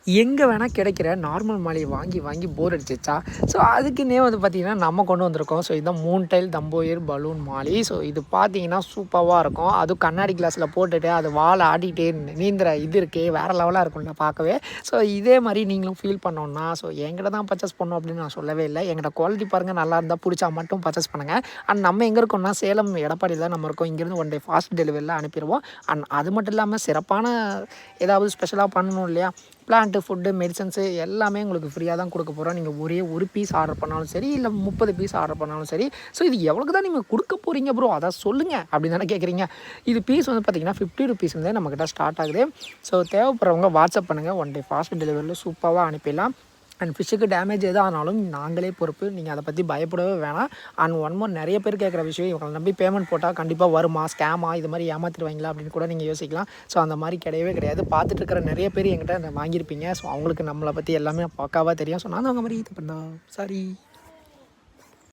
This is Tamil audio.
எங்கே வேணால் கிடைக்கிற நார்மல் மாலையை வாங்கி வாங்கி போர் அடிச்சிச்சா. ஸோ அதுக்குன்னே வந்து பார்த்திங்கன்னா நம்ம கொண்டு வந்திருக்கோம். ஸோ இதுதான் மூன் டைல் தம்போயர் பலூன் மாலை. ஸோ இது பார்த்திங்கன்னா சூப்பராக இருக்கும். அதுவும் கண்ணாடி கிளாஸில் போட்டுட்டு அது வாழை ஆடிட்டே நீந்துற இது இருக்கே வேறு லெவலாக இருக்கும்ல பார்க்கவே. ஸோ இதே மாதிரி நீங்களும் ஃபீல் பண்ணோன்னா என்கிட்ட தான் பர்ச்சேஸ் பண்ணணும் அப்படின்னு நான் சொல்லவே இல்லை. எங்கிட்ட குவாலிட்டி பாருங்கள், நல்லா இருந்தால் பிடிச்சா மட்டும் பர்ச்சேஸ் பண்ணுங்கள். அண்ட் நம்ம எங்கே இருக்கோம்னா சேலம் எடப்பாடியில் தான் நம்ம இருக்கோம். இங்கேருந்து ஒன் டே ஃபாஸ்ட் டெலிவரியில் அனுப்பிடுவோம். அண்ட் அது மட்டும் இல்லாமல் சிறப்பான ஏதாவது ஸ்பெஷலாக பண்ணணும் இல்லையா, பிளான்ட்டு, ஃபுட்டு, மெடிசன்ஸு எல்லாமே உங்களுக்கு ஃப்ரீயாக தான் கொடுக்க போகிறோம். நீங்கள் ஒரே ஒரு பீஸ் ஆர்டர் பண்ணாலும் சரி, இல்லை 30 பீஸ் ஆர்டர் பண்ணாலும் சரி. ஸோ இது எவ்வளோக்கு தான் நீங்கள் கொடுக்க போகிறீங்க ப்ரோ, அதை சொல்லுங்கள் அப்படின்னு தானே கேட்குறீங்க. இது பீஸ் வந்து பார்த்திங்கன்னா 50 ருபீஸ்லேருந்தே நம்மக்கிட்ட ஸ்டார்ட் ஆகுது. ஸோ தேவைப்படுறவங்க வாட்ஸ்அப் பண்ணுங்கள். ஒன் டே ஃபாஸ்ட் டெலிவரியில் சூப்பராக அனுப்பிடலாம். அண்ட் ஃபிஷ்ஷுக்கு டேமேஜ் எது ஆனாலும் நாங்களே பொறுப்பு, நீங்கள் அதை பற்றி பயப்படவே வேணாம். அண்ட் ஒன் மோர், நிறைய பேர் கேட்குற விஷயம், இவங்களை நம்பி பேமெண்ட் போட்டால் கண்டிப்பாக வருமா, ஸ்கேமா, இது மாதிரி ஏமாற்றிடுவாங்களா அப்படின்னு கூட நீங்கள் யோசிக்கலாம். ஸோ அந்த மாதிரி கிடையவே கிடையாது. பார்த்துட்டு இருக்கிற நிறைய பேர் என்கிட்ட வாங்கியிருப்பீங்க. ஸோ அவங்களுக்கு நம்மளை பற்றி எல்லாமே பக்காவாக தெரியும். ஸோ நான் அவங்க மாதிரி இது பண்ணா சாரி.